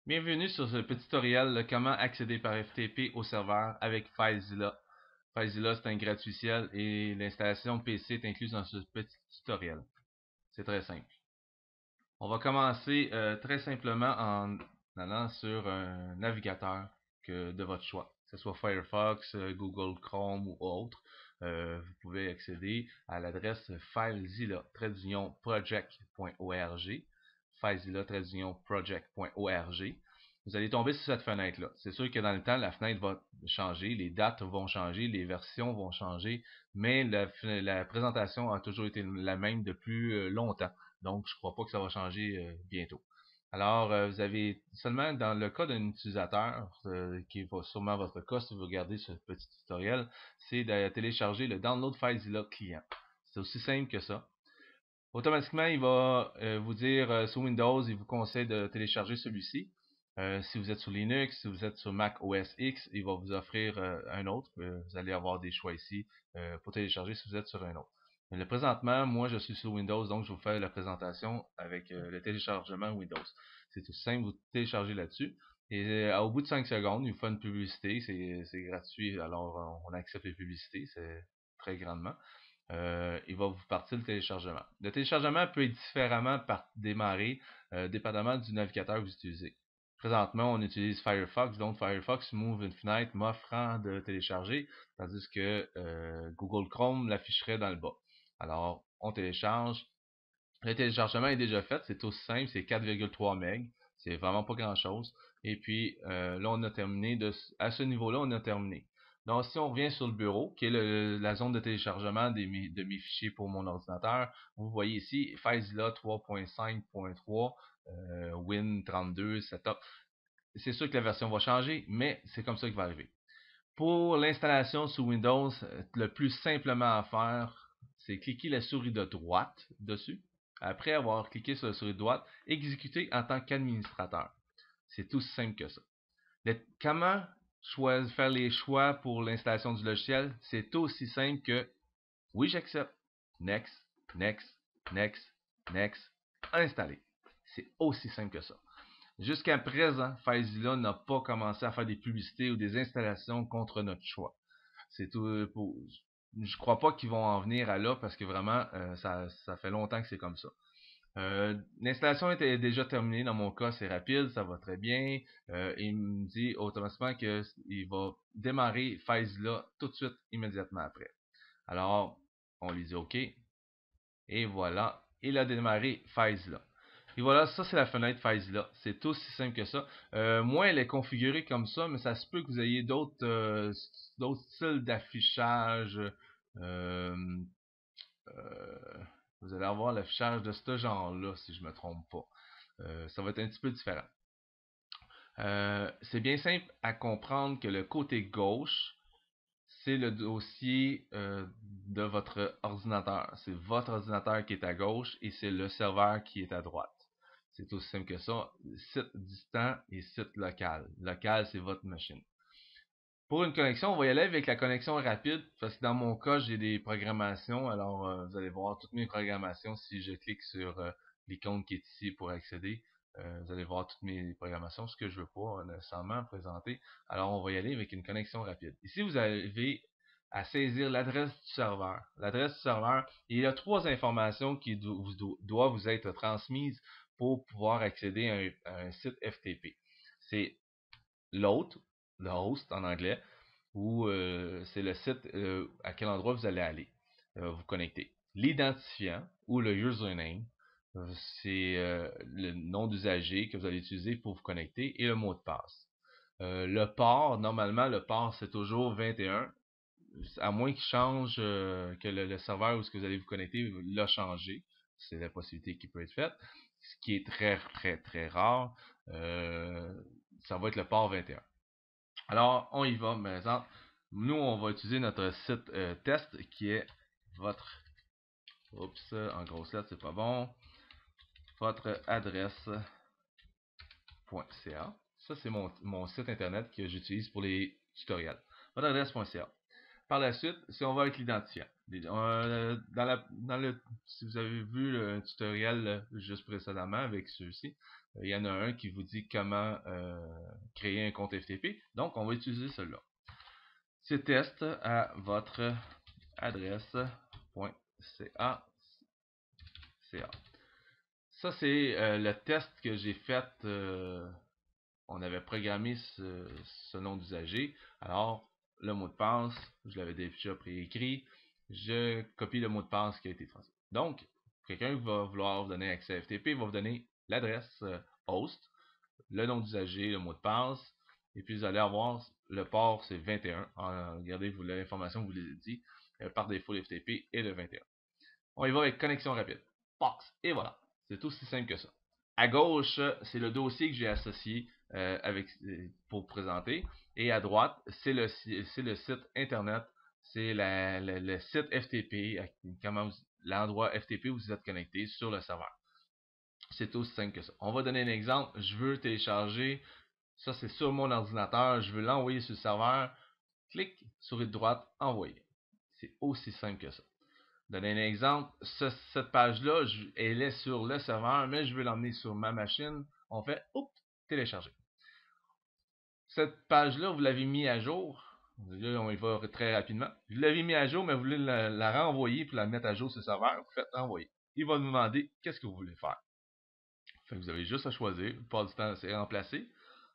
Bienvenue sur ce petit tutoriel de comment accéder par FTP au serveur avec FileZilla. FileZilla, c'est un gratuiciel et l'installation PC est incluse dans ce petit tutoriel. C'est très simple. On va commencer très simplement en allant sur un navigateur de votre choix, que ce soit Firefox, Google Chrome ou autre. Vous pouvez accéder à l'adresse filezilla-project.org, filezilla-project.org. Vous allez tomber sur cette fenêtre-là. C'est sûr que dans le temps, la fenêtre va changer, les dates vont changer, les versions vont changer, mais la présentation a toujours été la même depuis longtemps. Donc, je ne crois pas que ça va changer bientôt. Alors, vous avez seulement dans le cas d'un utilisateur, qui va sûrement votre cas si vous regardez ce petit tutoriel, c'est de télécharger le Download FileZilla client. C'est aussi simple que ça. Automatiquement, il va vous dire sur Windows, il vous conseille de télécharger celui-ci. Si vous êtes sur Linux, si vous êtes sur Mac OS X, il va vous offrir un autre. Vous allez avoir des choix ici pour télécharger si vous êtes sur un autre. Mais présentement, moi je suis sur Windows, donc je vais vous faire la présentation avec le téléchargement Windows. C'est tout simple, vous téléchargez là-dessus. Et au bout de 5 secondes, il vous fait une publicité, c'est gratuit, alors on accepte les publicités, c'est très grandement. Il va vous partir le téléchargement. Le téléchargement peut être différemment démarrer, dépendamment du navigateur que vous utilisez. Présentement, on utilise Firefox, donc Firefox m'ouvre une fenêtre m'offrant de télécharger, tandis que Google Chrome l'afficherait dans le bas. Alors, on télécharge. Le téléchargement est déjà fait, c'est tout simple, c'est 4,3 MB, c'est vraiment pas grand chose. Et puis là, on a terminé, à ce niveau-là, on a terminé. Donc, si on revient sur le bureau, qui est la zone de téléchargement de mes fichiers pour mon ordinateur, vous voyez ici, FileZilla 3.5.3, Win32, Setup. C'est sûr que la version va changer, mais c'est comme ça qu'il va arriver. Pour l'installation sous Windows, le plus simplement à faire, c'est cliquer la souris de droite dessus. Après avoir cliqué sur la souris de droite, exécuter en tant qu'administrateur. C'est aussi simple que ça. Comment faire les choix pour l'installation du logiciel? C'est aussi simple que oui, j'accepte. Next, next, next, next, installer. C'est aussi simple que ça. Jusqu'à présent, FileZilla n'a pas commencé à faire des publicités ou des installations contre notre choix. C'est tout. Je crois pas qu'ils vont en venir à là parce que vraiment, ça fait longtemps que c'est comme ça. L'installation était déjà terminée. Dans mon cas, c'est rapide, ça va très bien. Il me dit automatiquement qu'il va démarrer FileZilla tout de suite, immédiatement après. Alors, on lui dit OK. Et voilà, il a démarré FileZilla. Et voilà, ça c'est la fenêtre FileZilla. C'est aussi simple que ça. Moi, elle est configurée comme ça, mais ça se peut que vous ayez d'autres styles d'affichage. Euh, euh, vous allez avoir l'affichage de ce genre-là, si je ne me trompe pas. Ça va être un petit peu différent. C'est bien simple à comprendre que le côté gauche, c'est le dossier de votre ordinateur. C'est votre ordinateur qui est à gauche et c'est le serveur qui est à droite. C'est aussi simple que ça. Site distant et site local. Local, c'est votre machine. Pour une connexion, on va y aller avec la connexion rapide, parce que dans mon cas, j'ai des programmations. Alors, vous allez voir toutes mes programmations si je clique sur l'icône qui est ici pour accéder. Vous allez voir toutes mes programmations, ce que je veux pas nécessairement présenter. Alors, on va y aller avec une connexion rapide. Ici, vous avez à saisir l'adresse du serveur. L'adresse du serveur, et il y a 3 informations qui doivent vous être transmises pour pouvoir accéder à un site FTP. C'est l'hôte, le host en anglais, ou c'est le site à quel endroit vous allez aller vous connecter. L'identifiant ou le username, c'est le nom d'usager que vous allez utiliser pour vous connecter et le mot de passe. Le port, normalement, le port c'est toujours 21, à moins qu'il change, que le serveur où ce que vous allez vous connecter l'a changé. C'est la possibilité qui peut être faite. Ce qui est très, très, très rare. Ça va être le port 21. Alors, on y va, par exemple. Nous, on va utiliser notre site test qui est votre, oups, en grosse lettre, c'est pas bon, votre adresse.ca. Ça, c'est mon site internet que j'utilise pour les tutoriels. Votre adresse.ca. Par la suite, si on va avec l'identifiant. Si vous avez vu le tutoriel juste précédemment avec ceux-ci, il y en a un qui vous dit comment créer un compte FTP. Donc, on va utiliser celui-là. C'est test à votre adresse.ca. Ça, c'est le test que j'ai fait. On avait programmé ce nom d'usager. Alors, le mot de passe, je l'avais déjà préécrit. Je copie le mot de passe qui a été transmis. Donc, quelqu'un qui va vouloir vous donner accès à FTP va vous donner l'adresse host, le nom d'usager, le mot de passe, et puis vous allez avoir le port, c'est 21. Regardez, l'information vous l'ai dit. Par défaut, le FTP est le 21. On y va avec connexion rapide. Box. Et voilà. C'est aussi simple que ça. À gauche, c'est le dossier que j'ai associé pour présenter. Et à droite, c'est le site internet. C'est le site FTP, l'endroit FTP où vous êtes connecté sur le serveur. C'est aussi simple que ça. On va donner un exemple. Je veux télécharger. Ça, c'est sur mon ordinateur. Je veux l'envoyer sur le serveur. Clique, souris de droite, envoyer. C'est aussi simple que ça. Donner un exemple, cette page-là, elle est sur le serveur, mais je veux l'emmener sur ma machine. On fait, télécharger. Cette page-là, vous l'avez mis à jour. Là, on y va très rapidement. Vous l'avez mis à jour, mais vous voulez la renvoyer pour la mettre à jour sur le serveur. Vous faites envoyer. Il va nous demander qu'est-ce que vous voulez faire. Fait que vous avez juste à choisir. Pas du temps, c'est remplacé.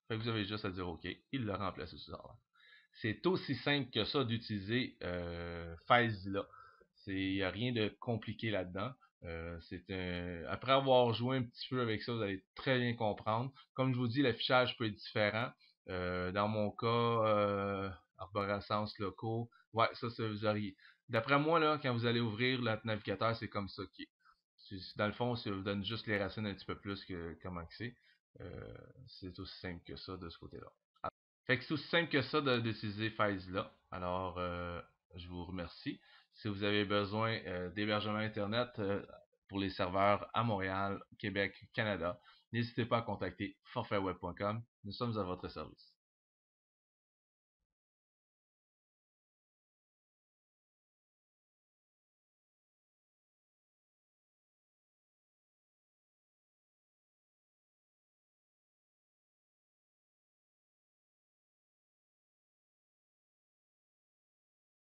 Fait que vous avez juste à dire OK. Il l'a remplacé sur le serveur. C'est aussi simple que ça d'utiliser FileZilla. Il n'y a rien de compliqué là-dedans. Après avoir joué un petit peu avec ça, vous allez très bien comprendre. Comme je vous dis, l'affichage peut être différent. Dans mon cas, arborescence locaux, ouais, ça vous auriez. D'après moi, là, quand vous allez ouvrir le navigateur, c'est comme ça qui est. Dans le fond, ça vous donne juste les racines un petit peu plus que comment que c'est. C'est aussi simple que ça de ce côté-là. Fait que c'est aussi simple que ça d'utiliser FileZilla. Alors, je vous remercie. Si vous avez besoin d'hébergement Internet pour les serveurs à Montréal, Québec, Canada, n'hésitez pas à contacter forfaitweb.com. Nous sommes à votre service.